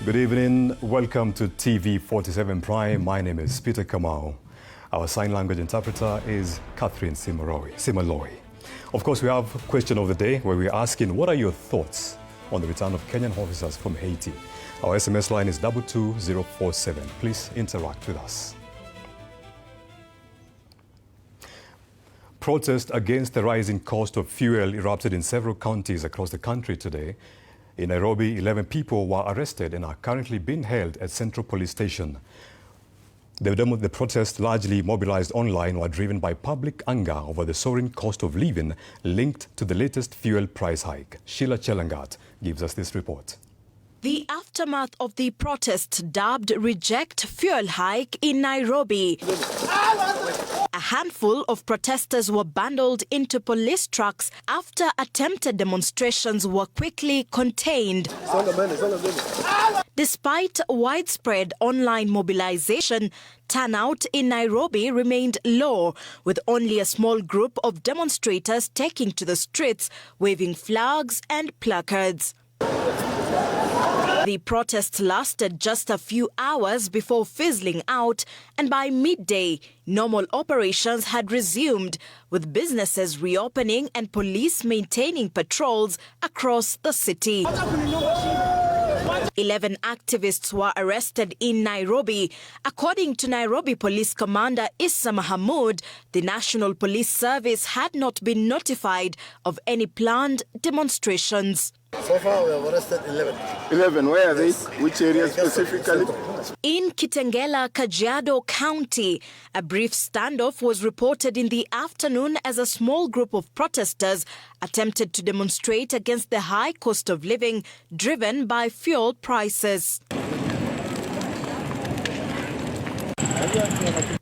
Good evening. Welcome to TV47 Prime. My name is Peter Kamau. Our sign language interpreter is Catherine Simaloy. Of course, we have question of the day where we're asking, what are your thoughts on the return of Kenyan officers from Haiti? Our SMS line is 22047. Please interact with us. Protest against the rising cost of fuel erupted in several counties across the country today. In Nairobi, 11 people were arrested and are currently being held at Central Police Station. The protest, largely mobilized online, were driven by public anger over the soaring cost of living linked to the latest fuel price hike. Sheila Chelangat gives us this report. The aftermath of the protest dubbed Reject Fuel Hike in Nairobi. A handful of protesters were bundled into police trucks after attempted demonstrations were quickly contained. Despite widespread online mobilization, turnout in Nairobi remained low, with only a small group of demonstrators taking to the streets, waving flags and placards. The protest lasted just a few hours before fizzling out, and by midday, normal operations had resumed, with businesses reopening and police maintaining patrols across the city. 11 activists were arrested in Nairobi. According to Nairobi Police Commander Issa Mahamud, the National Police Service had not been notified of any planned demonstrations. So far, we have arrested 11. 11, where are they? Which area specifically? In Kitengela, Kajiado County, a brief standoff was reported in the afternoon as a small group of protesters attempted to demonstrate against the high cost of living driven by fuel prices.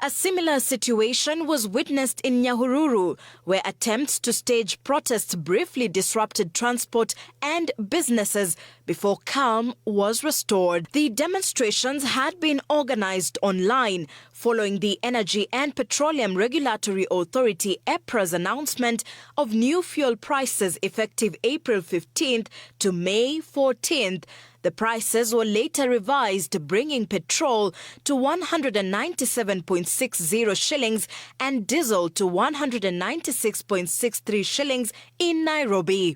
A similar situation was witnessed in Nyahururu, where attempts to stage protests briefly disrupted transport and businesses before calm was restored. The demonstrations had been organized online following the Energy and Petroleum Regulatory Authority EPRA's announcement of new fuel prices effective April 15th to May 14th. The prices were later revised, bringing petrol to 197.60 shillings and diesel to 196.63 shillings in Nairobi.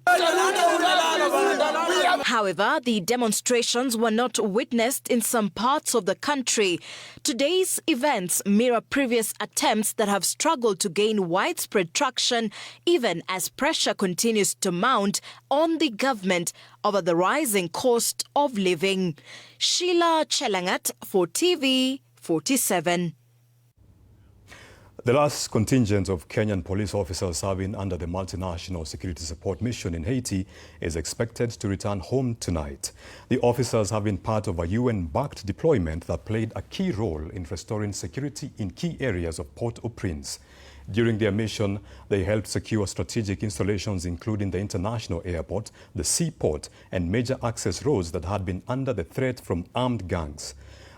However, the demonstrations were not witnessed in some parts of the country. Today's events mirror previous attempts that have struggled to gain widespread traction, even as pressure continues to mount on the government over the rising cost of living. Sheila Chelangat for TV47. The last contingent of Kenyan police officers serving under the multinational security support mission in Haiti is expected to return home tonight. The officers have been part of a UN-backed deployment that played a key role in restoring security in key areas of Port-au-Prince. During their mission, they helped secure strategic installations including the international airport, the seaport, and major access roads that had been under the threat from armed gangs.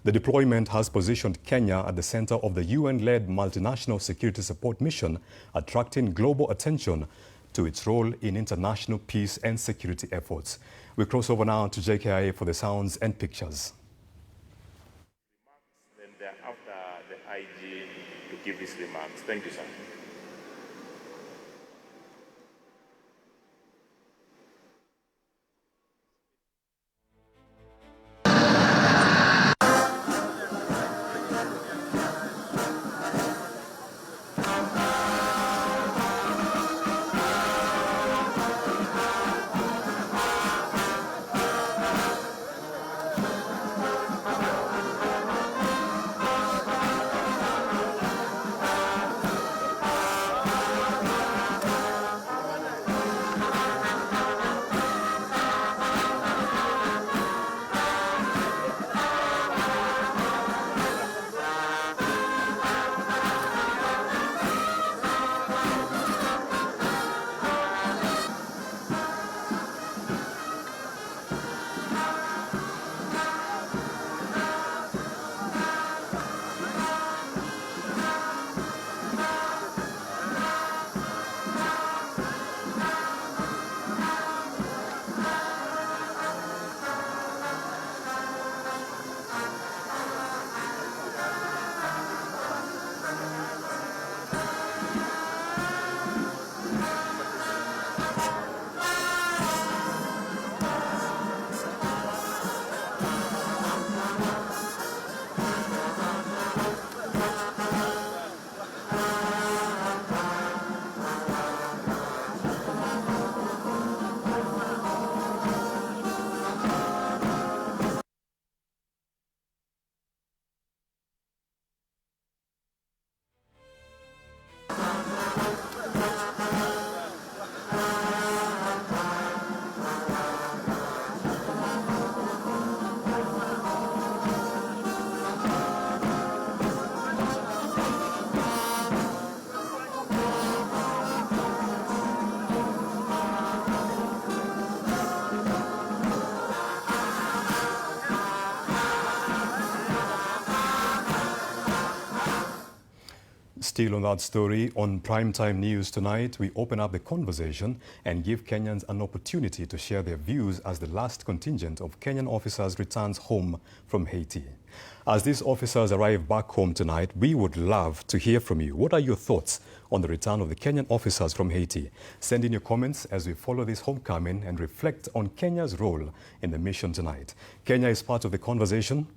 The deployment has positioned Kenya at the center of the UN-led multinational security support mission, attracting global attention to its role in international peace and security efforts. We cross over now to JKIA for the sounds and pictures. Then thereafter, the IG to give his remarks. Thank you, sir. Still on that story, on Primetime News tonight, we open up the conversation and give Kenyans an opportunity to share their views as the last contingent of Kenyan officers returns home from Haiti. As these officers arrive back home tonight, we would love to hear from you. What are your thoughts on the return of the Kenyan officers from Haiti? Send in your comments as we follow this homecoming and reflect on Kenya's role in the mission tonight. Kenya is part of the conversation.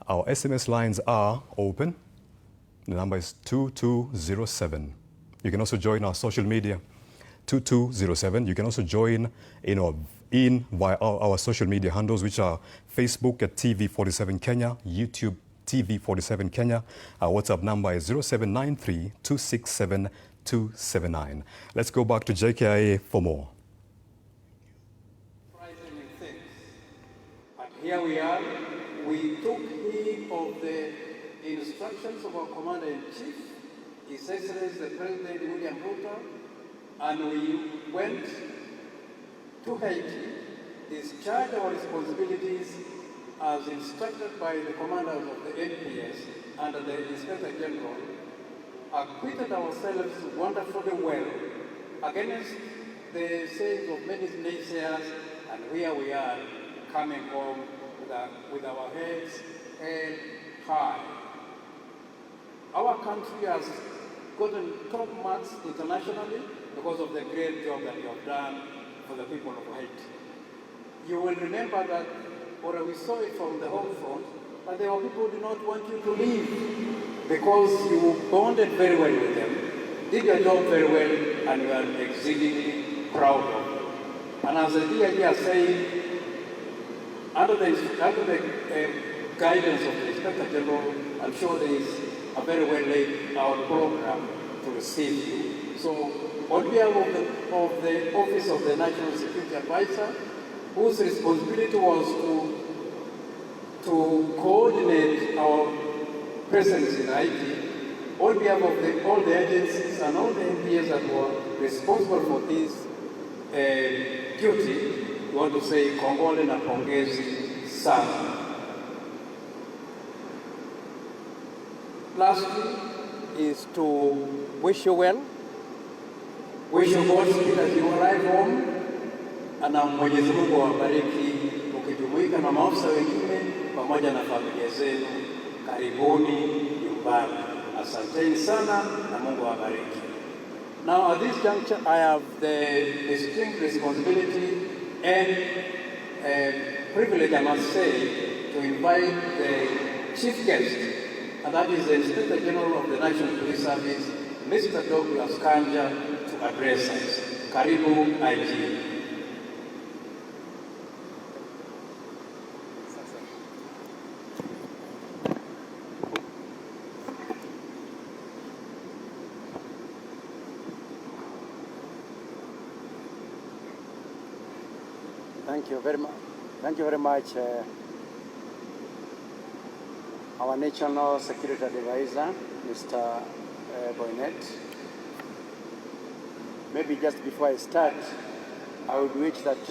Our SMS lines are open. The number is 2207. You can also join our social media, 2207. You can also join via our social media handles, which are Facebook at TV47 Kenya, YouTube TV47 Kenya. Our WhatsApp number is 0793 267 279. Let's go back to JKIA for more. And here we are. We took heed of the instructions of our Commander-in-Chief, His Excellency the President William Ruto, and we went to Haiti, discharged our responsibilities as instructed by the commanders of the NPS and the Inspector General, acquitted ourselves wonderfully well against the sayings of many naysayers, and here we are coming home with our heads held high. Our country has gotten top marks internationally because of the great job that you have done for the people of Haiti. You will remember that, or we saw it from the home front, but there were people who did not want you to leave because you bonded very well with them, did your job very well, and you are exceedingly proud of it. And as the DIG are saying, under the guidance of the Inspector General, I'm sure there is a very well laid out program to receive you. So, on behalf of the Office of the National Security Advisor, whose responsibility was to coordinate our presence in Haiti, on behalf of all the agencies and all the NPS that were responsible for this duty, we want to say kongole na pongezi sana. Lastly is to wish you well, wish you Godspeed as you arrive home, na Mwenyezi Mungu awabariki ukijumuika na maafisa wengine pamoja na familia zenu. Karibuni nyumbani. Asanteni sana na Mungu awabariki. Now at this juncture I have the distinct responsibility and privilege, I must say, to invite the chief guest, and that is the Inspector General of the National Police Service, Mr. Douglas Kanja, to address us. Karibu IG. Thank you very much. Thank you very much, our National Security Advisor, Mr. Boynet. Maybe just before I start, I would wish that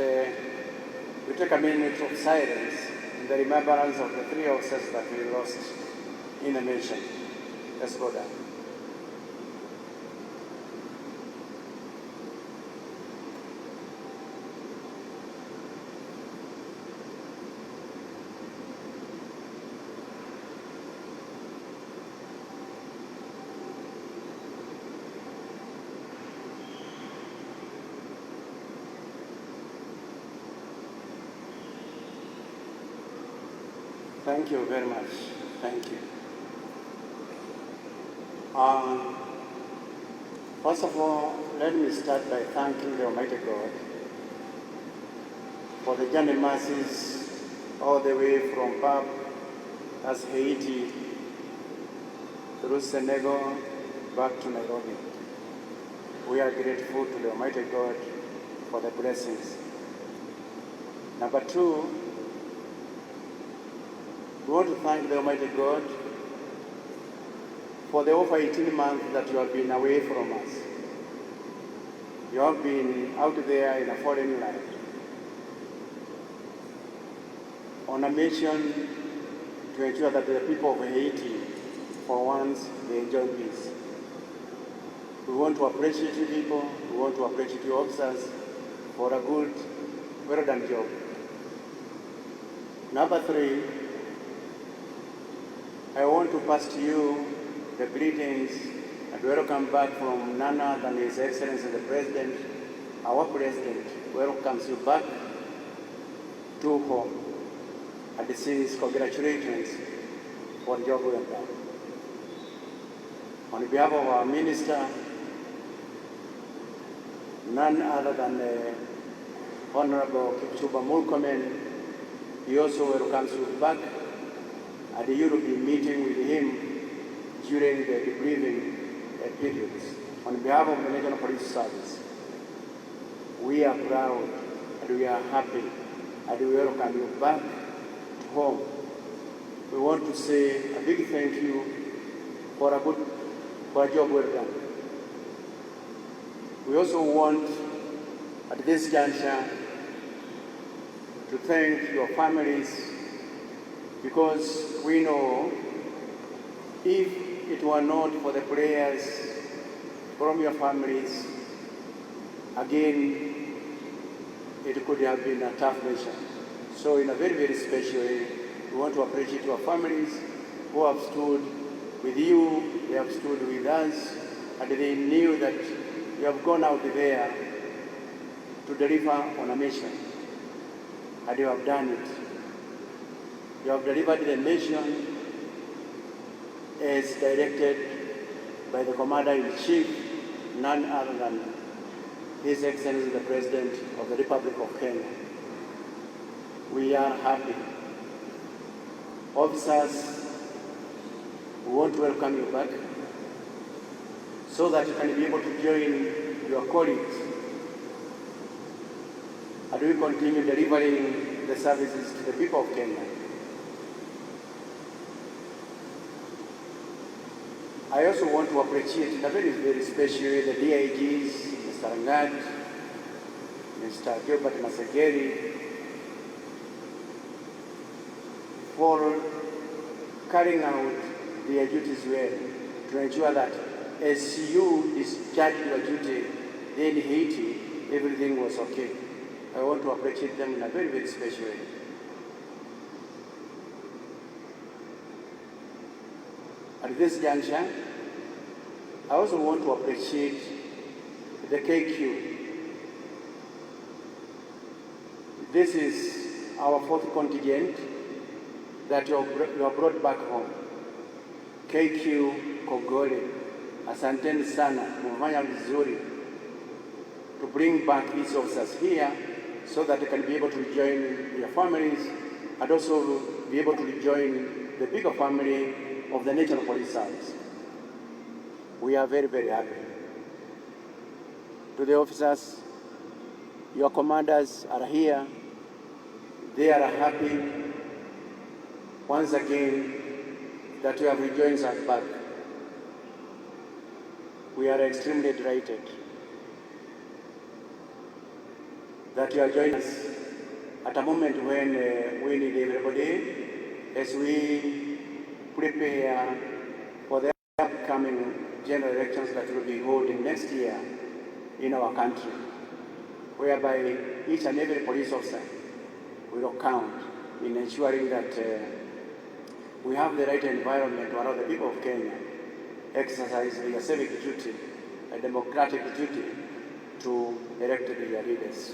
we take a minute of silence in the remembrance of the 3 officers that we lost in the mission. Let's go down. Thank you very much. Thank you. First of all, let me start by thanking the Almighty God for the journey mercies all the way from Bab, as Haiti, through Senegal, back to Nairobi. We are grateful to the Almighty God for the blessings. Number 2, we want to thank the Almighty God for the over 18 months that you have been away from us. You have been out there in a foreign land on a mission to ensure that the people of Haiti, for once, they enjoy peace. We want to appreciate you people, we want to appreciate you officers for a good, well done job. Number 3, I want to pass to you the greetings and welcome back from none other than His Excellency the President. Our President welcomes you back to home and says congratulations for the job well done. On behalf of our Minister, none other than the Honorable Kipchumba Murkomen, he also welcomes you back, and you will be meeting with him during the debriefing periods. On behalf of the National Police Service, we are proud and we are happy and we welcome you back to home. We want to say a big thank you for a job well done. We also want, at this juncture, to thank your families, because we know if it were not for the prayers from your families, again, it could have been a tough mission. So in a very, very special way, we want to appreciate your families who have stood with you, they have stood with us, and they knew that you have gone out there to deliver on a mission, and you have done it. You have delivered the mission as directed by the Commander-in-Chief, none other than His Excellency the President of the Republic of Kenya. We are happy. Officers, we want to welcome you back so that you can be able to join your colleagues and we continue delivering the services to the people of Kenya. I also want to appreciate in a very, very special way the DIGs, Mr. Ngat, Mr. Gilbert Masegeri, for carrying out their duties well to ensure that as you discharge your duty in Haiti, everything was okay. I want to appreciate them in a very, very special way. At this juncture, I also want to appreciate the KQ. This is our 4th contingent that you have brought back home. KQ Kogole, asanteni sana, mumefanya vizuri to bring back these officers here so that they can be able to rejoin their families and also be able to rejoin the bigger family of the National Police Service. We are very, very happy. To the officers, your commanders are here. They are happy once again that you have rejoined us back. We are extremely delighted that you are joining us at a moment when we need everybody as we prepare for the upcoming general elections that will be holding next year in our country, whereby each and every police officer will count in ensuring that we have the right environment to allow the people of Kenya exercise their civic duty, a democratic duty to elect their leaders.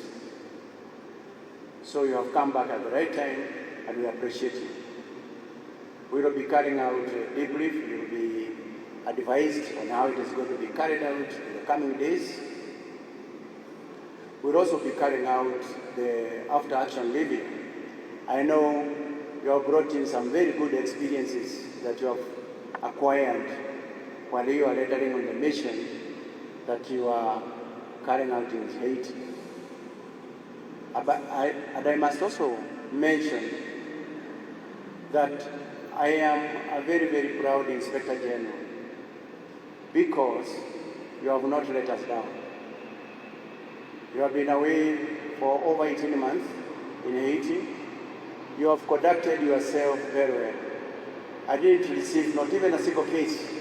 So you have come back at the right time and we appreciate you. We will be carrying out a debrief. You will be advised on how it is going to be carried out in the coming days. We'll also be carrying out the after-action living. I know you have brought in some very good experiences that you have acquired while you are lettering on the mission that you are carrying out in Haiti. And I must also mention that I am a very, very proud Inspector General because you have not let us down. You have been away for over 18 months in Haiti. You have conducted yourself very well. I didn't receive not even a single case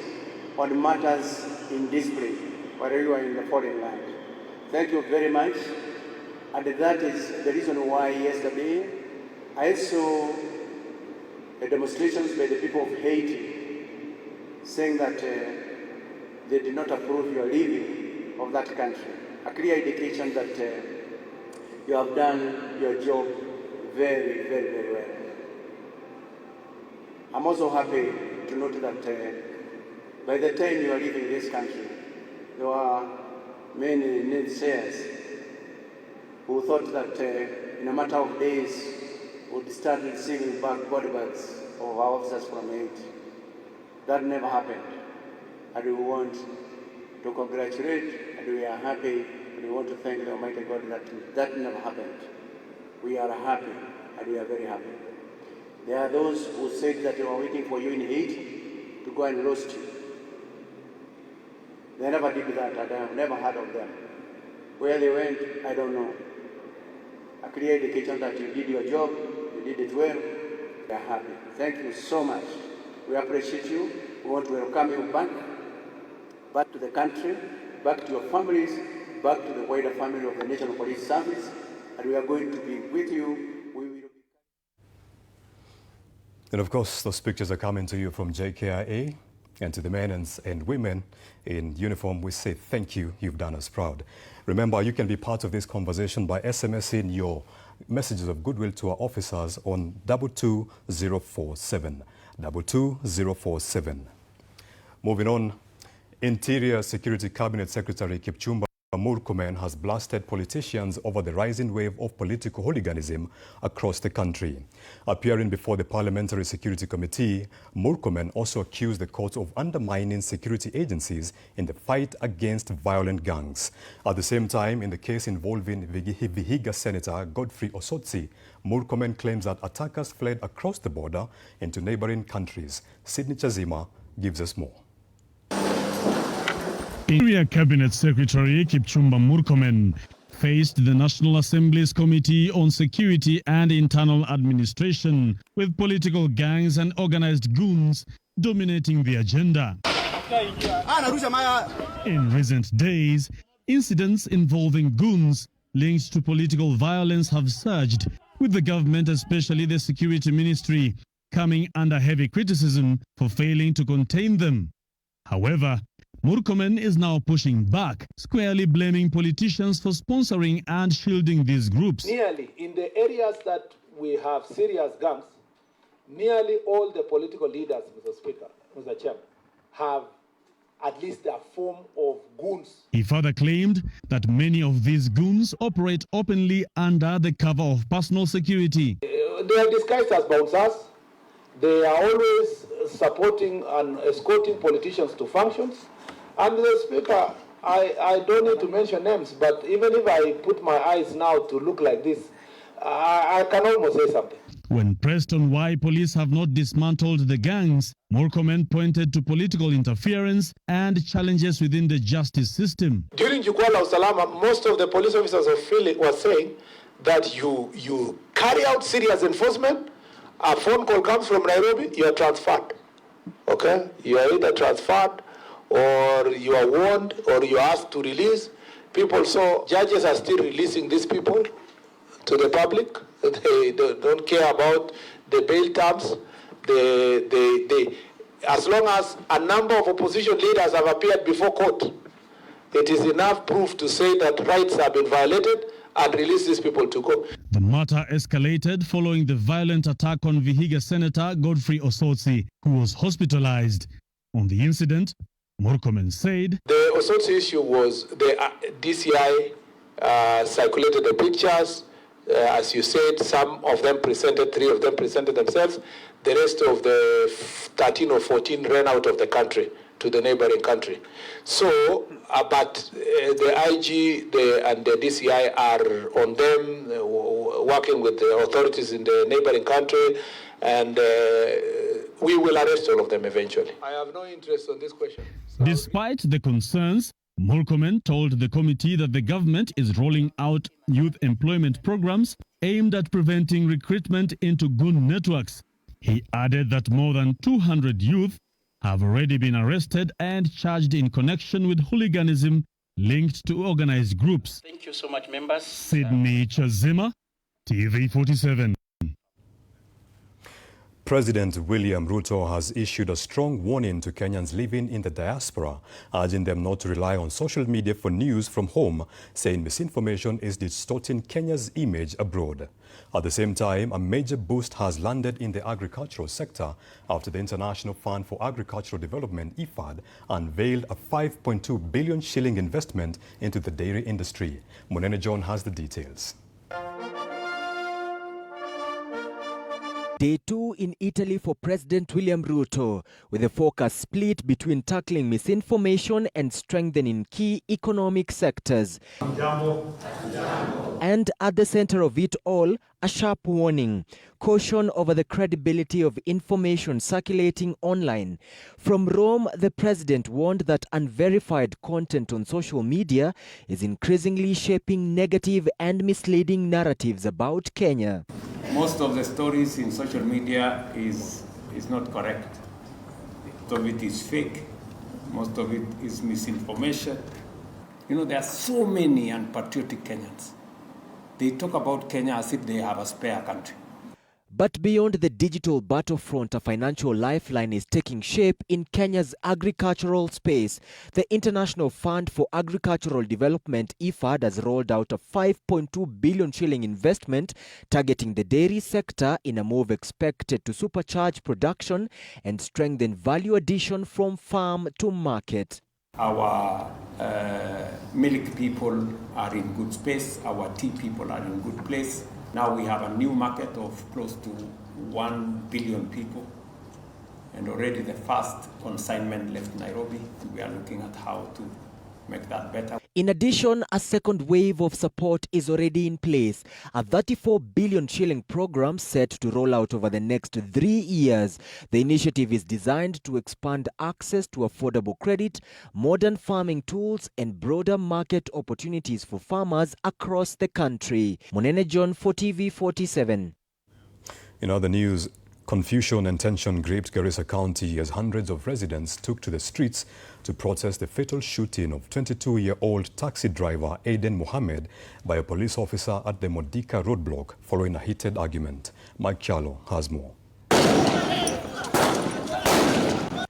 on matters in discipline. whether you are in the foreign land. Thank you very much. And that is the reason why yesterday I saw demonstrations by the people of Haiti saying that they did not approve your leaving of that country. A clear indication that you have done your job very, very, very well. I'm also happy to note that by the time you are leaving this country, there are many naysayers who thought that in a matter of days would start receiving back body bags of our officers from Haiti. That never happened. And we want to congratulate, and we are happy, and we want to thank the Almighty God that never happened. We are happy, and we are very happy. There are those who said that they were waiting for you in Haiti to go and roast you. They never did that, and I have never heard of them. Where they went, I don't know. A clear indication that you did your job, you did it well. We are happy. Thank you so much. We appreciate you. We want to welcome you back to the country, back to your families, back to the wider family of the National Police Service, and we are going to be with you. We will. And of course, those pictures are coming to you from JKIA. And to the men and women in uniform, we say thank you. You've done us proud. Remember, you can be part of this conversation by SMSing your messages of goodwill to our officers on 22047. 22047. Moving on, Interior Security Cabinet Secretary Kipchumba Murkomen has blasted politicians over the rising wave of political hooliganism across the country. Appearing before the Parliamentary Security Committee, Murkomen also accused the court of undermining security agencies in the fight against violent gangs. At the same time, in the case involving Vihiga Senator Godfrey Osotsi, Murkomen claims that attackers fled across the border into neighboring countries. Sydney Chazima gives us more. Interior Cabinet Secretary Kipchumba Murkomen faced the National Assembly's Committee on Security and Internal Administration, with political gangs and organized goons dominating the agenda. In recent days, incidents involving goons linked to political violence have surged, with the government, especially the Security Ministry, coming under heavy criticism for failing to contain them. However, Murkomen is now pushing back, squarely blaming politicians for sponsoring and shielding these groups. Nearly in the areas that we have serious gangs, nearly all the political leaders, Mr. Speaker, Mr. Chairman, have at least a form of goons. He further claimed that many of these goons operate openly under the cover of personal security. They are disguised as bouncers. They are always supporting and escorting politicians to functions. And the Speaker, I don't need to mention names, but even if I put my eyes now to look like this, I can almost say something. When pressed on why police have not dismantled the gangs, Murkomen pointed to political interference and challenges within the justice system. During Jukwaa la Usalama, most of the police officers were saying that you carry out serious enforcement, a phone call comes from Nairobi, you are transferred. Okay? You are either transferred, or you are warned, or you are asked to release people. So judges are still releasing these people to the public. They don't care about the bail terms. As long as a number of opposition leaders have appeared before court, it is enough proof to say that rights have been violated and release these people to go. The matter escalated following the violent attack on Vihiga Senator Godfrey Osotsi, who was hospitalized. On the incident, Murkomen said the Osotsi issue was the DCI circulated the pictures. As you said, some of them presented, 3 of them presented themselves. The rest of the 13 or 14 ran out of the country to the neighboring country. So, but the IG and the DCI are on them, working with the authorities in the neighboring country, and we will arrest all of them eventually. I have no interest on this question. Despite the concerns, Murkomen told the committee that the government is rolling out youth employment programs aimed at preventing recruitment into goon networks. He added that more than 200 youth have already been arrested and charged in connection with hooliganism linked to organized groups. Thank you so much, members. Sydney Chazima, TV47. President William Ruto has issued a strong warning to Kenyans living in the diaspora, urging them not to rely on social media for news from home, saying misinformation is distorting Kenya's image abroad. At the same time, a major boost has landed in the agricultural sector after the International Fund for Agricultural Development, IFAD, unveiled a 5.2 billion shilling investment into the dairy industry. Monene John has the details. Day 2 in Italy for President William Ruto, with the focus split between tackling misinformation and strengthening key economic sectors. And at the center of it all, a sharp warning: caution over the credibility of information circulating online. From Rome, the president warned that unverified content on social media is increasingly shaping negative and misleading narratives about Kenya. Most of the stories in social media is not correct. Most of it is fake. Most of it is misinformation. You know, there are so many unpatriotic Kenyans. They talk about Kenya as if they have a spare country. But beyond the digital battlefront, a financial lifeline is taking shape in Kenya's agricultural space. The International Fund for Agricultural Development, IFAD, has rolled out a 5.2 billion shilling investment targeting the dairy sector in a move expected to supercharge production and strengthen value addition from farm to market. Our milk people are in good space. Our tea people are in good place. Now we have a new market of close to 1 billion people, and already the first consignment left Nairobi. We are looking at how to make that better. In addition, a second wave of support is already in place, a 34 billion shilling program set to roll out over the next 3 years. The initiative is designed to expand access to affordable credit, modern farming tools, and broader market opportunities for farmers across the country. Monene John for TV47. In other news, confusion and tension gripped Garissa County as hundreds of residents took to the streets to protest the fatal shooting of 22-year-old taxi driver Aden Mohammed by a police officer at the Modika roadblock following a heated argument. Mike Chalo has more.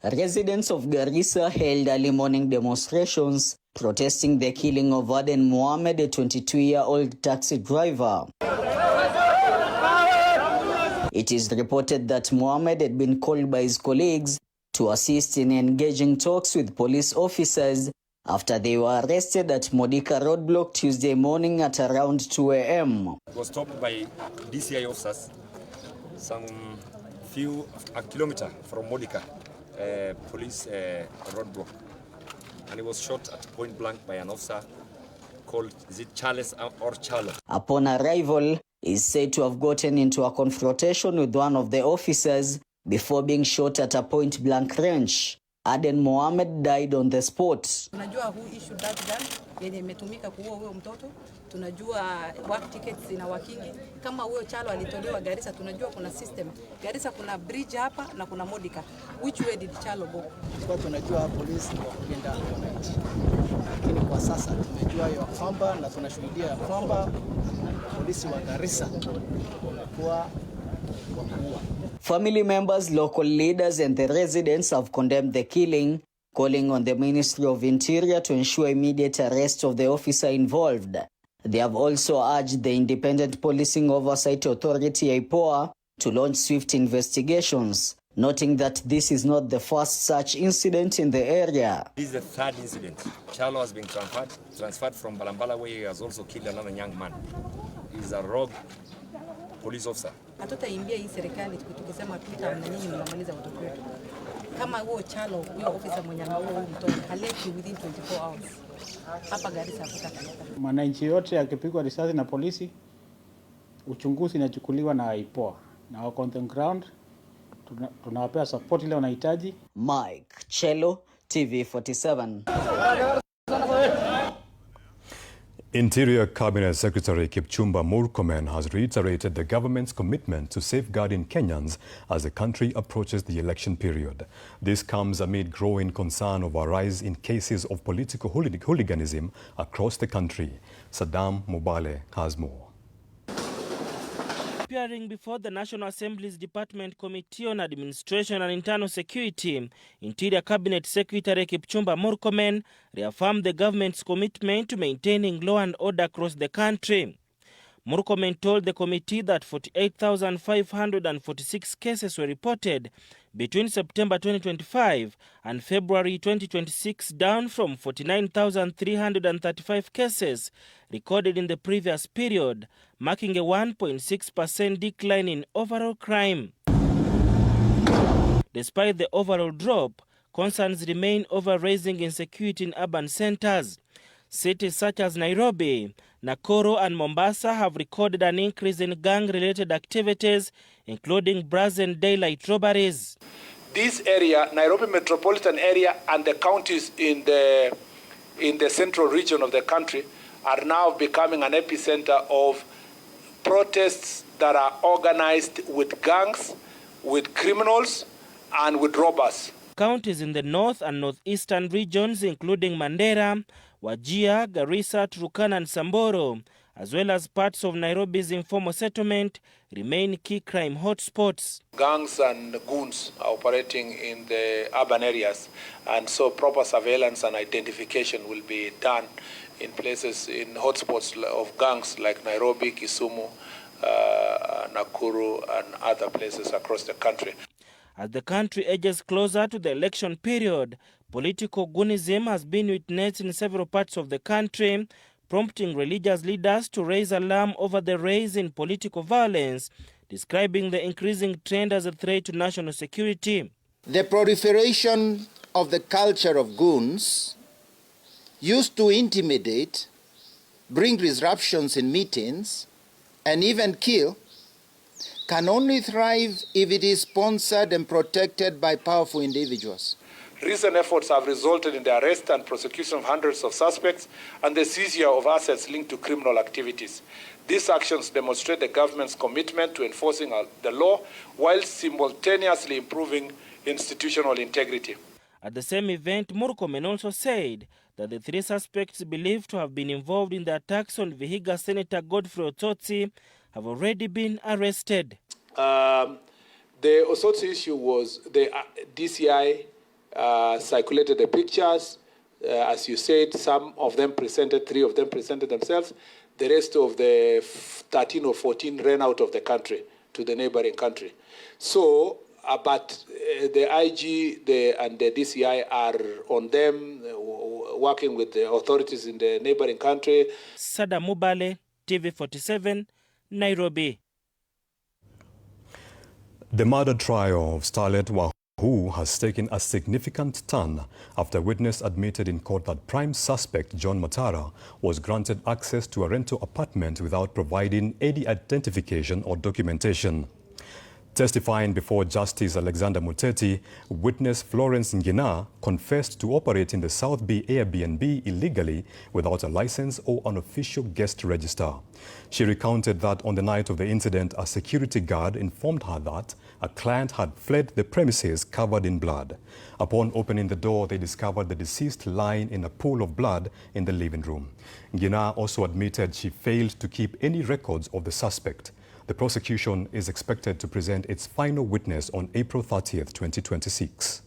Residents of Garissa held early morning demonstrations protesting the killing of Aden Mohammed, a 22-year-old taxi driver. It is reported that Mohammed had been called by his colleagues to assist in engaging talks with police officers after they were arrested at Modika roadblock Tuesday morning at around 2 a.m. Was stopped by DCI officers a kilometer from Modika police roadblock, and he was shot at point blank by an officer called, is it Charles or Charlotte? Upon arrival, he is said to have gotten into a confrontation with one of the officers before being shot at a point-blank range. Aden Mohammed died on the spot. Tunajua who issued that gun yenye imetumika kuua huyo mtoto. Tunajua work tickets ina wakingi. Kama huyo chalo alitolewa Garissa, tunajua kuna system. Garissa kuna bridge hapa na kuna Modika. Which way did chalo go? Kwa tunajua polisi wa kulinda wananchi. Lakini kwa sasa tumejua ya kwamba na tunashuhudia ya kwamba polisi wa Garissa wamekuwa wakuua. Family members, local leaders and the residents have condemned the killing, calling on the Ministry of Interior to ensure immediate arrest of the officer involved. They have also urged the Independent Policing Oversight Authority, IPOA, to launch swift investigations, noting that this is not the first such incident in the area. This is the third incident. Charlo has been transferred from Balambala, where he has also killed another young man. He is a rogue police officer. Hatutaimbia hii serikali tukisema tuta na nyinyi mnamaliza watoto wetu. Kama huo chalo huyo officer mwenye anaua huyo mtoto haleti within 24 hours. Hapa Garissa hatakaleta. Mwananchi yote akipigwa risasi na polisi, uchunguzi inachukuliwa na IPOA. Na wako on the ground, tunawapea support ile wanahitaji. Mike Chelo, TV47. Interior Cabinet Secretary Kipchumba Murkomen has reiterated the government's commitment to safeguarding Kenyans as the country approaches the election period. This comes amid growing concern over a rise in cases of political hooliganism across the country. Saddam Mubale has more. Appearing before the National Assembly's Department Committee on Administration and Internal Security, Interior Cabinet Secretary Kipchumba Murkomen reaffirmed the government's commitment to maintaining law and order across the country. Murkomen told the committee that 48,546 cases were reported between September 2025 and February 2026, down from 49,335 cases recorded in the previous period, marking a 1.6% decline in overall crime. Despite the overall drop, concerns remain over rising insecurity in urban centers. Cities such as Nairobi, Nakuru and Mombasa have recorded an increase in gang-related activities, including brazen daylight robberies. This area, Nairobi metropolitan area, and the counties in the central region of the country are now becoming an epicenter of protests that are organized with gangs, with criminals, and with robbers. Counties in the north and northeastern regions, including Mandera, Wajir, Garissa, Turkana and Samburu, as well as parts of Nairobi's informal settlement, remain key crime hotspots. Gangs and goons are operating in the urban areas, and so proper surveillance and identification will be done in places, in hotspots of gangs like Nairobi, Kisumu, Nakuru and other places across the country. As the country edges closer to the election period, political goonism has been witnessed in several parts of the country, prompting religious leaders to raise alarm over the rise in political violence, describing the increasing trend as a threat to national security. The proliferation of the culture of goons, used to intimidate, bring disruptions in meetings, and even kill, can only thrive if it is sponsored and protected by powerful individuals. Recent efforts have resulted in the arrest and prosecution of hundreds of suspects and the seizure of assets linked to criminal activities. These actions demonstrate the government's commitment to enforcing the law while simultaneously improving institutional integrity. At the same event, Murkomen also said that the three suspects believed to have been involved in the attacks on Vihiga Senator Godfrey Otsotsi have already been arrested. The Otsotsi issue was the DCI circulated the pictures. As you said, some of them presented, 3 of them presented themselves. The rest of the 13 or 14 ran out of the country to the neighboring country. So, but the IG and the DCI are on them, working with the authorities in the neighboring country. Saddam Mubale, TV47, Nairobi. The murder trial of starlet Who has taken a significant turn after witness admitted in court that prime suspect John Matara was granted access to a rental apartment without providing any identification or documentation. Testifying before Justice Alexander Muteti, witness Florence Ngina confessed to operating the South Bay Airbnb illegally without a license or an official guest register. She recounted that on the night of the incident, a security guard informed her that a client had fled the premises covered in blood. Upon opening the door, they discovered the deceased lying in a pool of blood in the living room. Ngina also admitted she failed to keep any records of the suspect. The prosecution is expected to present its final witness on April 30th, 2026.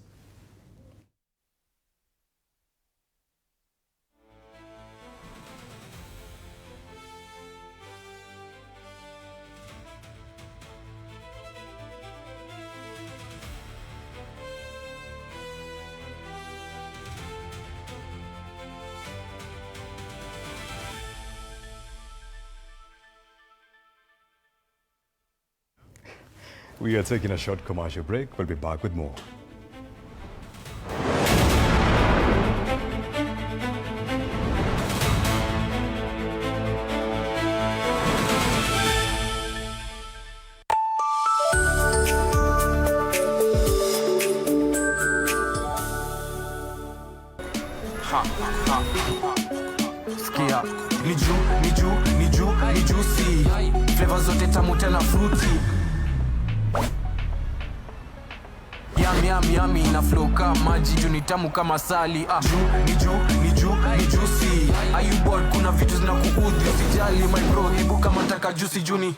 We are taking a short commercial break. We'll be back with more. Skia, ni juicy. Flavors zote tamu tena fruity. Yummy na flow kama maji juu ni tamu kama sali. Ni juicy. Are you bored? Kuna vitu zinakuudhi, usijali my bro, hebu kama taka juicy juni.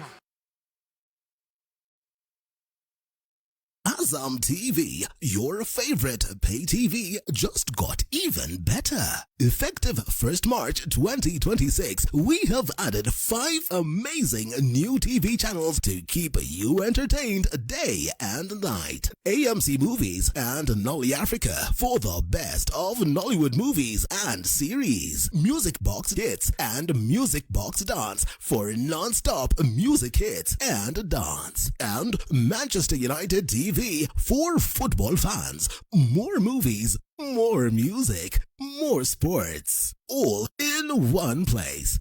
Azam TV, your favorite pay TV, just got even better. Effective 1st March 2026, we have added 5 amazing new TV channels to keep you entertained day and night. AMC Movies and Nolly Africa for the best of Nollywood movies and series. Music Box Hits and Music Box Dance for non-stop music hits and dance. And Manchester United TV for football fans. More movies, more music, more sports, all in one place.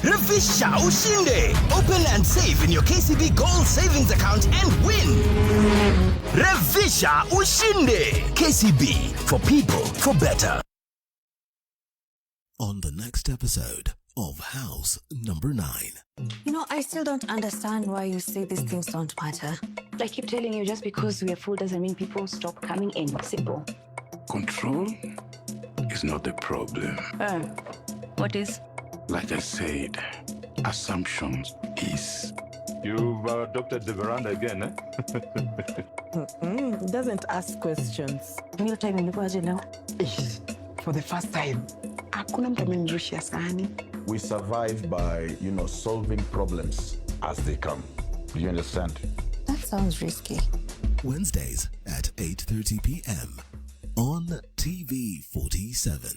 Revisha ushinde. Open and save in your KCB Gold Savings account and win. Revisha ushinde. KCB, for people, for better. On the next episode of House Number 9. You know, I still don't understand why you say these things don't matter. I keep telling you, just because we are full doesn't mean people stop coming in. Simple. Control is not the problem. What is? Like I said, assumptions is. You've adopted the veranda again, eh? It doesn't ask questions. Meal time imekuwaje leo? For the first time. Hakuna mtu amenirushia sahani. We survive by, solving problems as they come. Do you understand? That sounds risky. Wednesdays at 8:30 p.m. on TV47.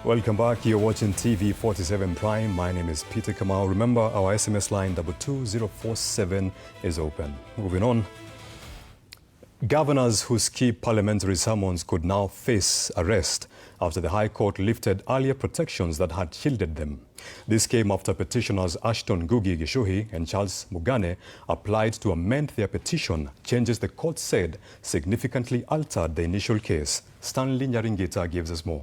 Welcome back. You're watching TV47 Prime. My name is Peter Kamau. Remember, our SMS line 22047 is open. Moving on. Governors who skip parliamentary summons could now face arrest after the High Court lifted earlier protections that had shielded them. This came after petitioners Ashton Ngugi Gishuhi and Charles Mugane applied to amend their petition. Changes the court said significantly altered the initial case. Stanley Nyaringita gives us more.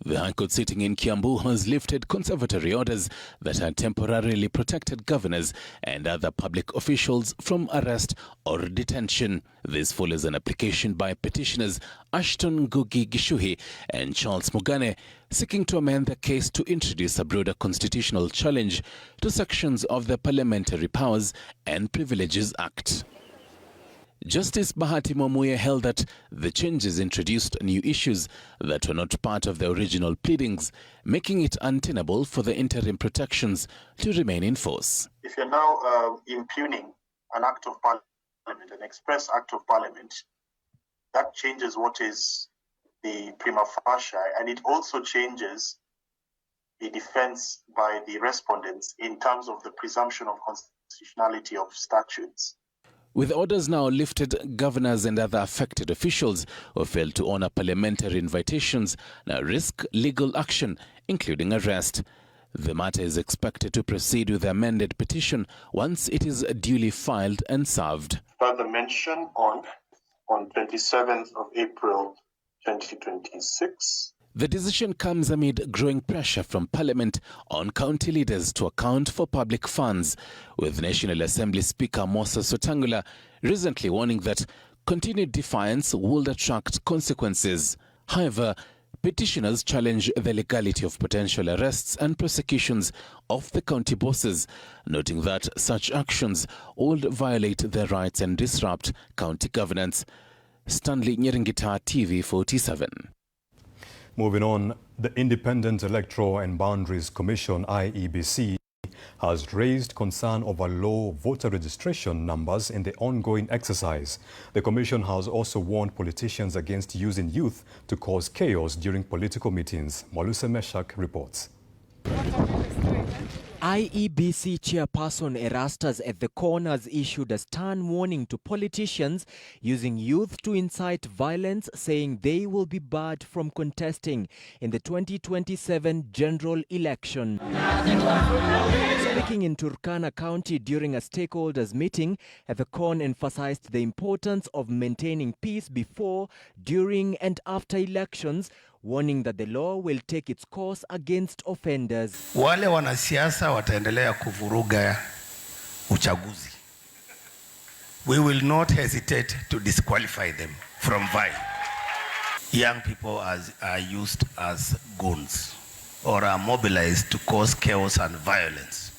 The High Court sitting in Kiambu has lifted conservatory orders that had temporarily protected governors and other public officials from arrest or detention. This follows an application by petitioners Ashton Ngugi Gishuhi and Charles Mugane seeking to amend the case to introduce a broader constitutional challenge to sections of the Parliamentary Powers and Privileges Act. Justice Bahati Mwamuye held that the changes introduced new issues that were not part of the original pleadings, making it untenable for the interim protections to remain in force. If you're now impugning an act of parliament, an express act of parliament, that changes what is the prima facie, and it also changes the defense by the respondents in terms of the presumption of constitutionality of statutes. With orders now lifted, governors and other affected officials who failed to honor parliamentary invitations now risk legal action, including arrest. The matter is expected to proceed with the amended petition once it is duly filed and served. Further mention on 27th of April 2026. The decision comes amid growing pressure from Parliament on county leaders to account for public funds, with National Assembly Speaker Moses Wetangula recently warning that continued defiance would attract consequences. However, Petitioners challenge the legality of potential arrests and prosecutions of the county bosses, noting that such actions would violate their rights and disrupt county governance. Stanley Nyeringita, TV47. Moving on, the Independent Electoral and Boundaries Commission, IEBC, has raised concern over low voter registration numbers in the ongoing exercise. The Commission has also warned politicians against using youth to cause chaos during political meetings. Moluse Meshak reports. IEBC chairperson Erastus at the Corners issued a stern warning to politicians using youth to incite violence, saying they will be barred from contesting in the 2027 general election. Speaking in Turkana County during a stakeholders meeting, the Corn emphasized the importance of maintaining peace before, during and after elections, warning that the law will take its course against offenders. Wale wanasiasa wataendelea kuvuruga uchaguzi. We will not hesitate to disqualify them from violence. Young people are used as goons or are mobilized to cause chaos and violence.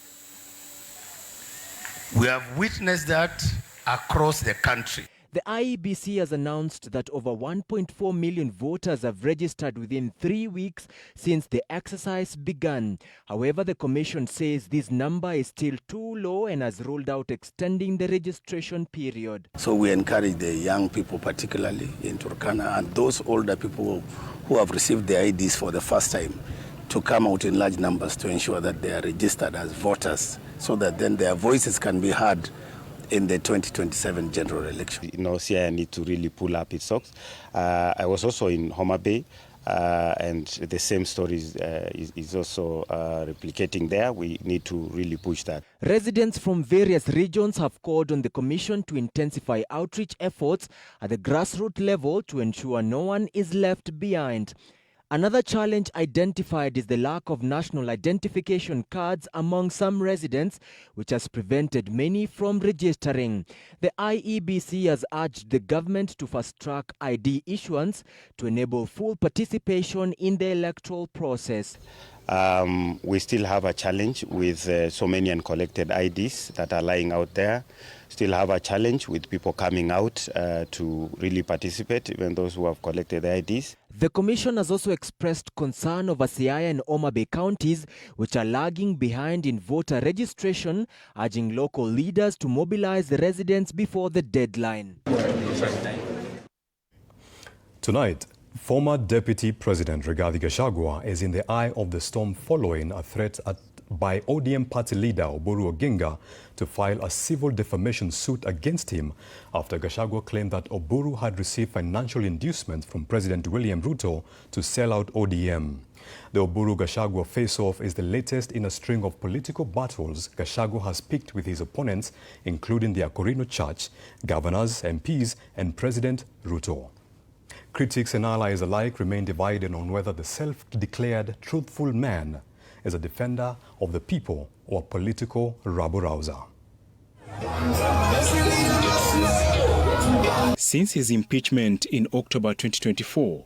We have witnessed that across the country. The IEBC has announced that over 1.4 million voters have registered within 3 weeks since the exercise began. However, the Commission says this number is still too low and has ruled out extending the registration period. So we encourage the young people, particularly in Turkana, and those older people who have received their IDs for the first time, to come out in large numbers to ensure that they are registered as voters, so that then their voices can be heard in the 2027 general election. You know, CI need to really pull up its socks. I was also in Homa Bay, and the same story is also replicating there. We need to really push that. Residents from various regions have called on the Commission to intensify outreach efforts at the grassroots level to ensure no one is left behind. Another challenge identified is the lack of national identification cards among some residents, which has prevented many from registering. The IEBC has urged the government to fast-track ID issuance to enable full participation in the electoral process. We still have a challenge with so many uncollected IDs that are lying out there. Still have a challenge with people coming out to really participate, even those who have collected the IDs. The Commission has also expressed concern over Siaya and Homa Bay counties, which are lagging behind in voter registration, urging local leaders to mobilize the residents before the deadline. Tonight, former Deputy President Rigathi Gachagua is in the eye of the storm following a threat by ODM party leader Oburu Oginga to file a civil defamation suit against him after Gachagua claimed that Oburu had received financial inducement from President William Ruto to sell out ODM. The Oburu-Gachagua face-off is the latest in a string of political battles Gachagua has picked with his opponents, including the Akorino Church, governors, MPs, and President Ruto. Critics and allies alike remain divided on whether the self-declared truthful man is a defender of the people or a political rabble-rouser. Since his impeachment in October 2024,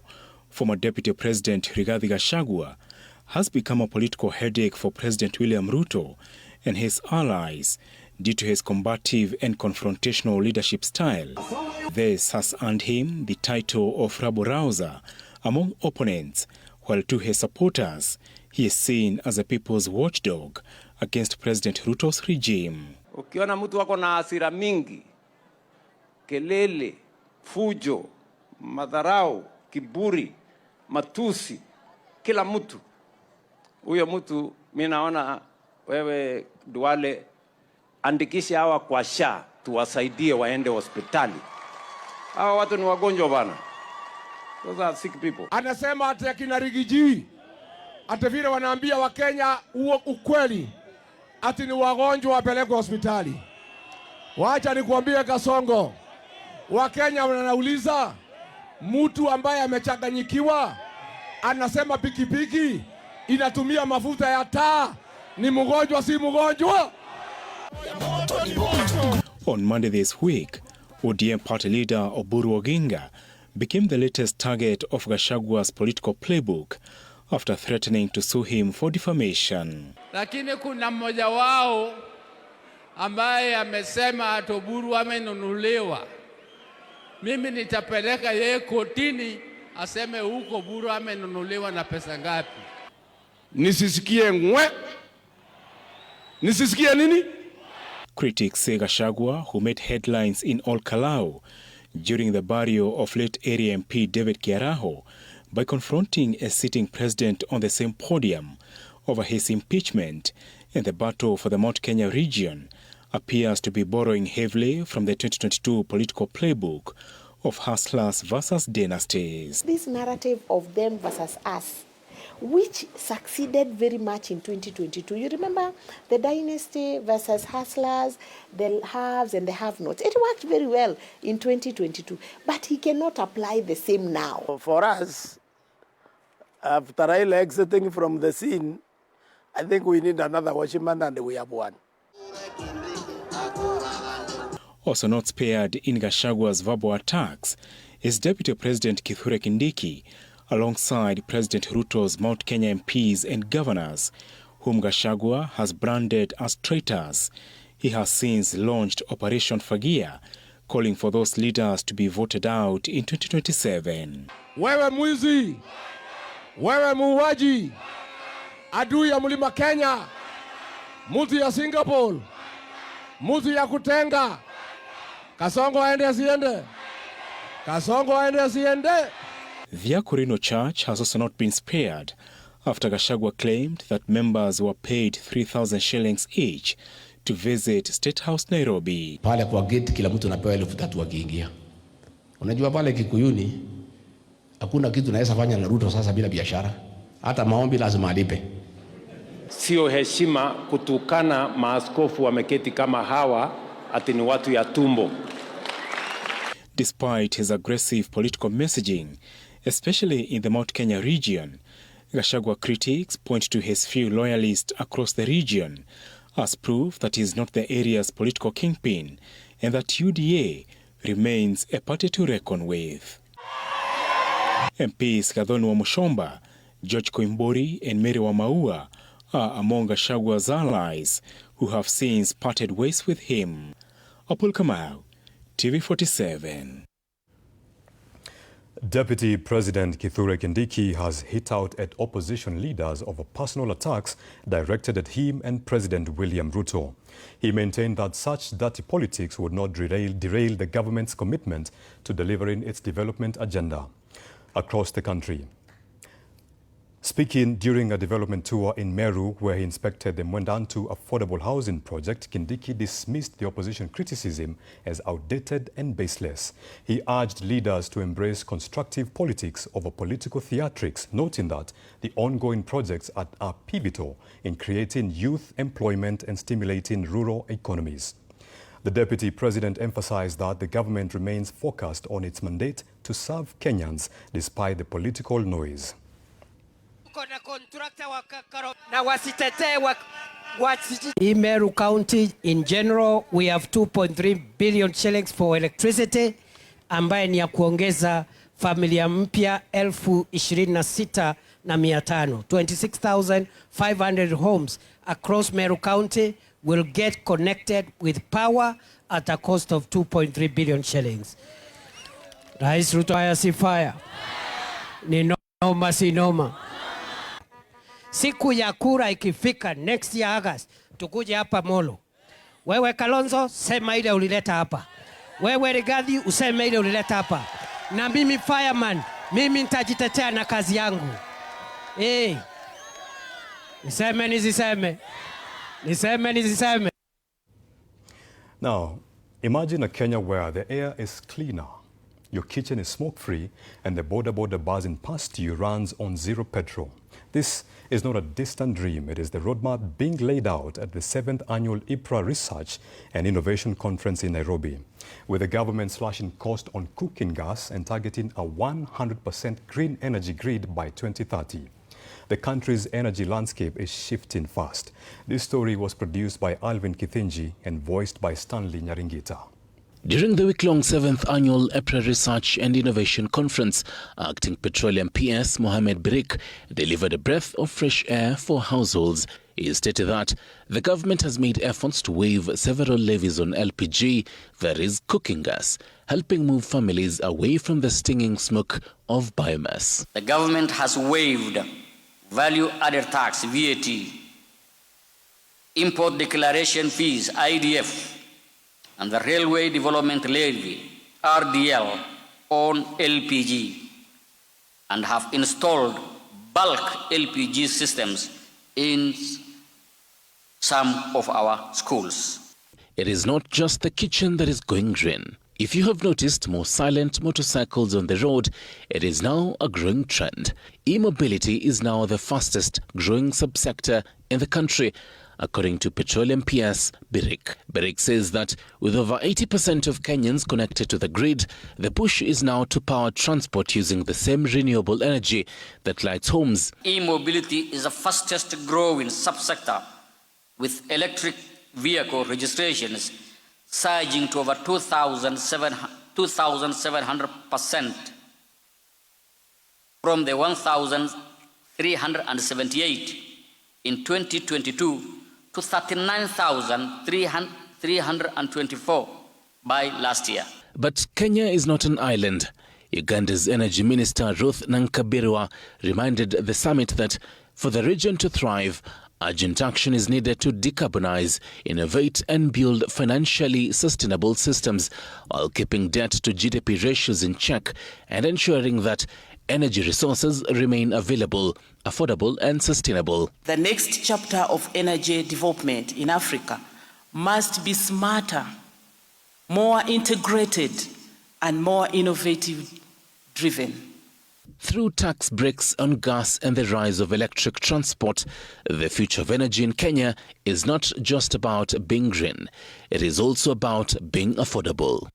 former Deputy President Rigathi Gachagua has become a political headache for President William Ruto and his allies due to his combative and confrontational leadership style. This has earned him the title of rabble-rouser among opponents, while to his supporters, he is seen as a people's watchdog against President Ruto's regime. Ukiona mtu wako na hasira mingi, kelele, fujo, madharau, kiburi, matusi, kila mtu, huyo mtu mimi naona wewe Duale andikisha hawa kwa SHA tuwasaidie waende hospitali. Hawa watu ni wagonjwa bana. Those are sick people. Anasema ati akina Rigiji ati vile wanaambia Wakenya ukweli ati ni wagonjwa wapelekwe hospitali. Wacha nikuambie Kasongo, Wakenya wanauliza mtu ambaye amechanganyikiwa anasema pikipiki inatumia mafuta ya taa ni mgonjwa si mgonjwa? On Monday this week, ODM party leader Oburu Oginga became the latest target of Gashagua's political playbook after threatening to sue him for defamation. Lakini kuna mmoja wao ambaye amesema Oburu amenunuliwa. Mimi nitapeleka yeye kotini aseme huko Oburu amenunuliwa na pesa ngapi. Nisisikie ngwe. Nisisikie nini? Critics say Gachagua, who made headlines in Ol Kalou during the burial of late area MP David Kiaraho by confronting a sitting president on the same podium over his impeachment and the battle for the Mount Kenya region, appears to be borrowing heavily from the 2022 political playbook of hustlers versus dynasties. This narrative of them versus us, which succeeded very much in 2022. You remember the dynasty versus hustlers, the haves and the have-nots. It worked very well in 2022, but he cannot apply the same now. For us, after Raila exiting from the scene, I think we need another watchman, and we have one. Also not spared in Gashagua's verbal attacks is Deputy President Kithure Kindiki, alongside President Ruto's Mount Kenya MPs and governors, whom Gachagua has branded as traitors. He has since launched Operation Fagia, calling for those leaders to be voted out in 2027. Wewe mwizi, wewe muuaji, adui ya mlima Kenya, mtu ya Singapore, mtu ya kutenga. Kasongo aende asiende. Kasongo aende asiende. The Akurino Church has also not been spared after Gachagua claimed that members were paid 3,000 shillings each to visit State House Nairobi. Pale kwa gate kila mtu anapewa 3,000 akiingia. Unajua pale Kikuyuni hakuna kitu naweza fanya na Ruto sasa bila biashara. Hata maombi lazima alipe. Sio heshima kutukana maaskofu wameketi kama hawa ati ni watu ya tumbo. Despite his aggressive political messaging, especially in the Mount Kenya region, Gachagua critics point to his few loyalists across the region as proof that he is not the area's political kingpin and that UDA remains a party to reckon with. MPs Gathoni wa Mushomba, George Koimburi and Mary Wamaua are among Gashagua's allies who have since parted ways with him. Kamau, TV47. Deputy President Kithure Kindiki has hit out at opposition leaders over personal attacks directed at him and President William Ruto. He maintained that such dirty politics would not derail the government's commitment to delivering its development agenda across the country. Speaking during a development tour in Meru, where he inspected the Mwendantu affordable housing project, Kindiki dismissed the opposition criticism as outdated and baseless. He urged leaders to embrace constructive politics over political theatrics, noting that the ongoing projects are pivotal in creating youth employment and stimulating rural economies. The Deputy President emphasized that the government remains focused on its mandate to serve Kenyans despite the political noise. In Meru County in general, we have 2.3 billion shillings for electricity, ambaye ni ya kuongeza familia mpya 26,500. 26,500 homes across Meru County will get connected with power at a cost of 2.3 billion shillings. Rais Ruto ayasifaya. Ni noma si noma. Siku ya kura ikifika next year August, tukuje hapa Molo. Wewe Kalonzo, sema ile ulileta hapa. Wewe Rigathi, useme ile ulileta hapa. Na mimi fireman, mimi nitajitetea na kazi yangu. Niseme niziseme. Niseme niziseme. Now, imagine a Kenya where the air is cleaner, your kitchen is smoke-free, and the border buzzing past you runs on zero petrol. This is not a distant dream. It is the roadmap being laid out at the 7th Annual IPRA Research and Innovation Conference in Nairobi, with the government slashing cost on cooking gas and targeting a 100% green energy grid by 2030. The country's energy landscape is shifting fast. This story was produced by Alvin Kithinji and voiced by Stanley Nyaringita. During the week-long 7th Annual EPRA Research and Innovation Conference, Acting Petroleum PS Mohamed Birik delivered a breath of fresh air for households. He stated that the government has made efforts to waive several levies on LPG, that is, cooking gas, helping move families away from the stinging smoke of biomass. The government has waived value-added tax, VAT, import declaration fees, IDF, and the Railway Development Levy, RDL, on LPG, and have installed bulk LPG systems in some of our schools. It is not just the kitchen that is going green. If you have noticed more silent motorcycles on the road, it is now a growing trend. E-mobility is now the fastest growing subsector in the country, according to Petroleum PS Birik. Birik says that with over 80% of Kenyans connected to the grid, the push is now to power transport using the same renewable energy that lights homes. E-mobility is the fastest growing subsector, with electric vehicle registrations surging to over 2,700% from the 1,378 in 2022 to 39,324 by last year. But Kenya is not an island. Uganda's Energy Minister Ruth Nankabirwa reminded the summit that for the region to thrive, urgent action is needed to decarbonize, innovate and build financially sustainable systems while keeping debt to GDP ratios in check and ensuring that energy resources remain available, affordable and sustainable. The next chapter of energy development in Africa must be smarter, more integrated and more innovative driven. Through tax breaks on gas and the rise of electric transport, the future of energy in Kenya is not just about being green, it is also about being affordable.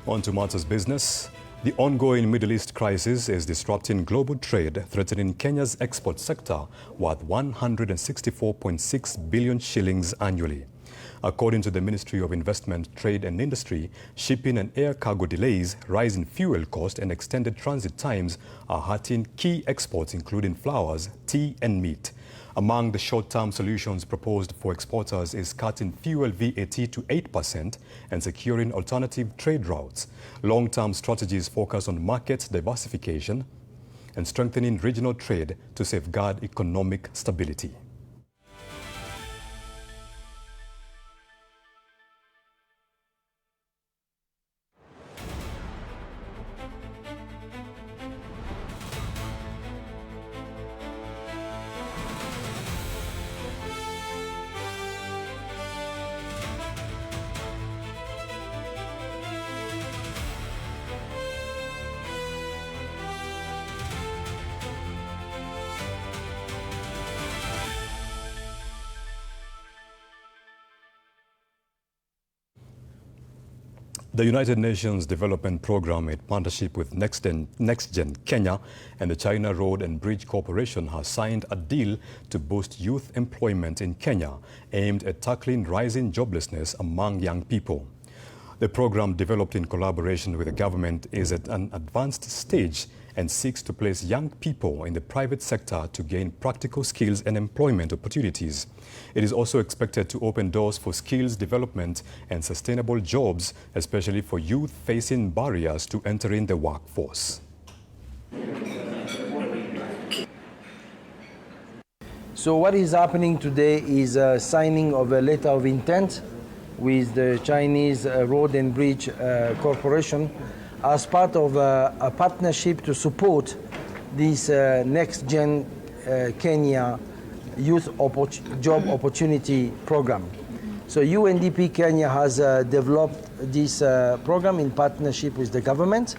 On to matters business. The ongoing Middle East crisis is disrupting global trade, threatening Kenya's export sector worth 164.6 billion shillings annually. According to the Ministry of Investment, Trade and Industry, shipping and air cargo delays, rising fuel costs and extended transit times are hurting key exports including flowers, tea and meat. Among the short-term solutions proposed for exporters is cutting fuel VAT to 8% and securing alternative trade routes. Long-term strategies focus on market diversification and strengthening regional trade to safeguard economic stability. The United Nations Development Programme, in partnership with NextGen Kenya and the China Road and Bridge Corporation, has signed a deal to boost youth employment in Kenya, aimed at tackling rising joblessness among young people. The program, developed in collaboration with the government, is at an advanced stage and seeks to place young people in the private sector to gain practical skills and employment opportunities. It is also expected to open doors for skills development and sustainable jobs, especially for youth facing barriers to entering the workforce. So what is happening today is a signing of a letter of intent with the Chinese Road and Bridge Corporation as part of a partnership to support this NextGen Kenya Youth Job Opportunity Program. So UNDP Kenya has developed this program in partnership with the government.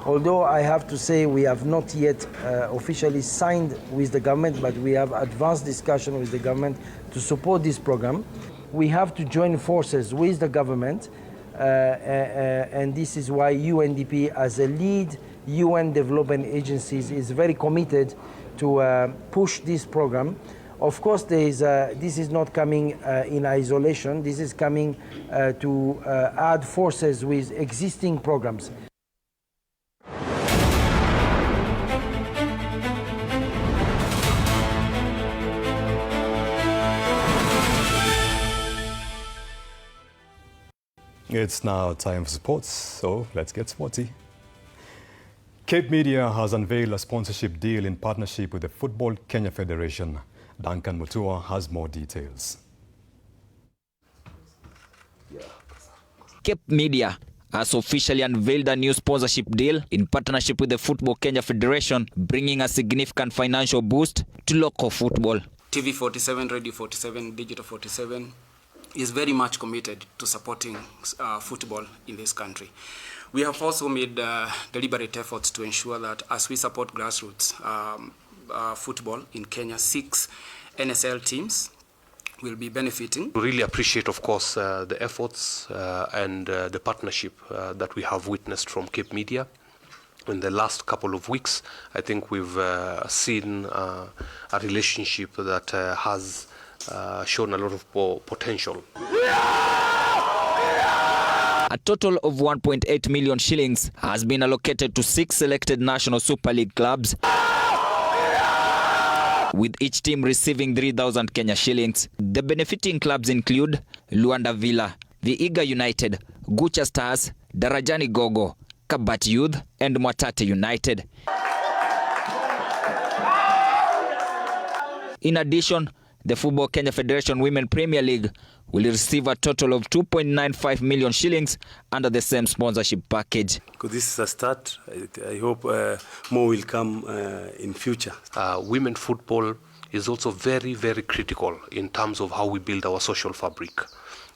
Although I have to say we have not yet officially signed with the government, but we have advanced discussion with the government to support this program. We have to join forces with the government, and this is why UNDP as a lead UN development agencies is very committed to push this program. Of course, this is not coming in isolation. This is coming to add forces with existing programs. It's now time for sports, so let's get sporty. Cape Media has unveiled a sponsorship deal in partnership with the Football Kenya Federation. Duncan Mutua has more details. Cape Media has officially unveiled a new sponsorship deal in partnership with the Football Kenya Federation, bringing a significant financial boost to local football. TV47, Radio 47, Digital 47 is very much committed to supporting football in this country. We have also made deliberate efforts to ensure that as we support grassroots football in Kenya, 6 NSL teams will be benefiting. We really appreciate, of course, the efforts and the partnership that we have witnessed from Cape Media. In the last couple of weeks, I think we've seen a relationship that has shown a lot of potential. A total of 1.8 million shillings has been allocated to 6 selected National Super League clubs, with each team receiving 3,000 Kenya shillings. The benefiting clubs include Luanda Villa, Vihiga United, Gucha Stars, Darajani Gogo, Kabat Youth, and Mwatate United. In addition, the Football Kenya Federation Women Premier League will receive a total of 2.95 million shillings under the same sponsorship package. This is a start. I hope more will come in future. Women football is also very, very critical in terms of how we build our social fabric.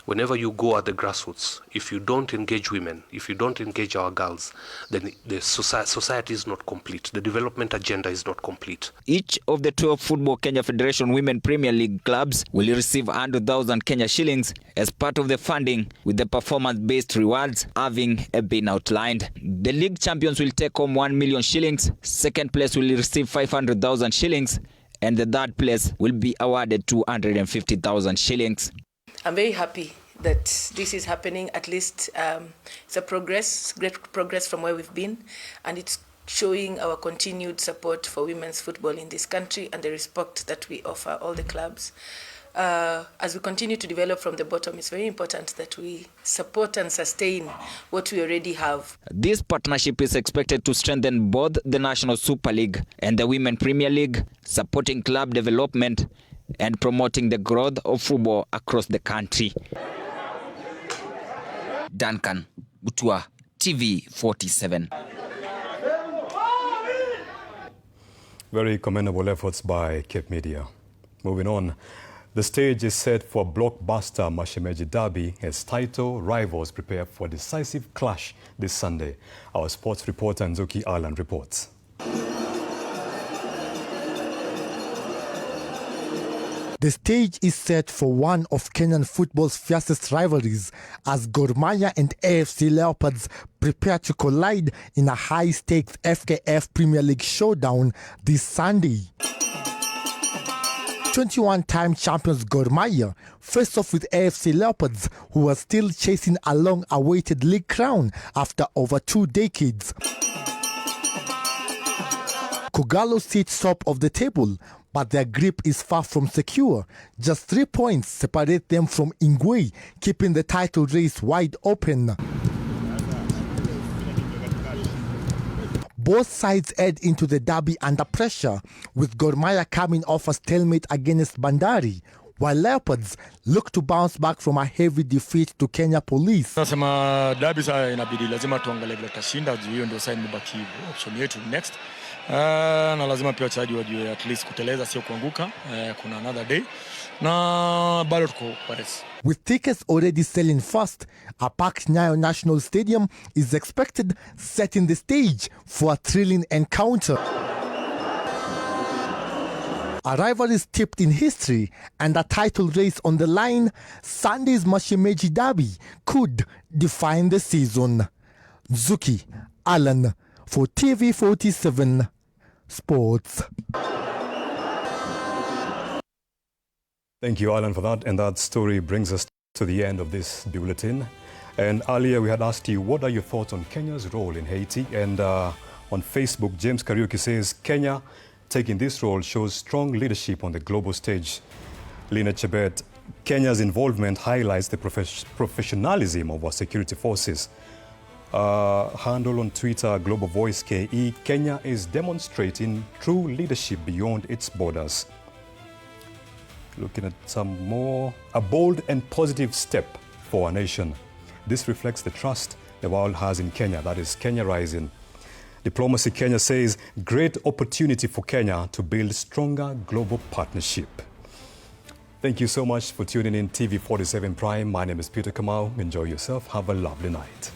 Whenever you go at the grassroots, if you don't engage women, if you don't engage our girls, then the society is not complete. The development agenda is not complete. Each of the 12 Football Kenya Federation Women Premier League clubs will receive 100,000 Kenya shillings as part of the funding, with the performance-based rewards having been outlined. The league champions will take home 1 million shillings, second place will receive 500,000 shillings, and the third place will be awarded 250,000 shillings. I'm very happy that this is happening. At least it's a progress, great progress from where we've been, and it's showing our continued support for women's football in this country and the respect that we offer all the clubs. As we continue to develop from the bottom, it's very important that we support and sustain what we already have. This partnership is expected to strengthen both the National Super League and the Women Premier League, supporting club development and promoting the growth of football across the country. Duncan Mutua, TV47. Very commendable efforts by Cape Media. Moving on, the stage is set for blockbuster Mashemeji Derby as title rivals prepare for a decisive clash this Sunday. Our sports reporter Nzuki Alan reports. The stage is set for one of Kenyan football's fiercest rivalries as Gor Mahia and AFC Leopards prepare to collide in a high-stakes FKF Premier League showdown this Sunday. 21-time champions Gor Mahia face off with AFC Leopards, who are still chasing a long-awaited league crown after over 2 decades. Kogalo sits top of the table, but their grip is far from secure. Just 3 points separate them from Ingwe, keeping the title race wide open. Both sides head into the derby under pressure, with Gor Mahia coming off a stalemate against Bandari, while Leopards look to bounce back from a heavy defeat to Kenya Police. Nasema derby sasa inabidi lazima tuangalie vile tutashinda, hiyo ndio sasa imebaki option yetu next. Na lazima pia wachezaji wajue at least kuteleza sio kuanguka, kuna another day na bado tuko kwa race. With tickets already selling fast, a packed Nyayo National Stadium is expected, setting the stage for a thrilling encounter. A rivalry steeped in history and a title race on the line, Sunday's Mashemeji Derby could define the season. Zuki Alan for TV47 Sports. Thank you, Alan, for that. And that story brings us to the end of this bulletin. And earlier we had asked you, what are your thoughts on Kenya's role in Haiti? And on Facebook, James Kariuki says, Kenya taking this role shows strong leadership on the global stage. Lina Chebet, Kenya's involvement highlights the professionalism of our security forces. Handle on Twitter, Global Voice KE, Kenya is demonstrating true leadership beyond its borders. Looking at some more, a bold and positive step for our nation. This reflects the trust the world has in Kenya, that is Kenya Rising. Diplomacy Kenya says, great opportunity for Kenya to build stronger global partnership. Thank you so much for tuning in TV47 Prime. My name is Peter Kamau. Enjoy yourself. Have a lovely night.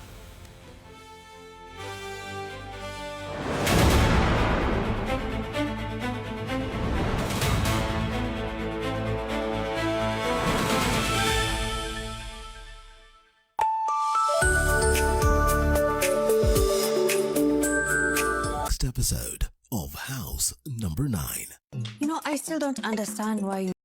Episode of House Number 9. You know, I still don't understand why you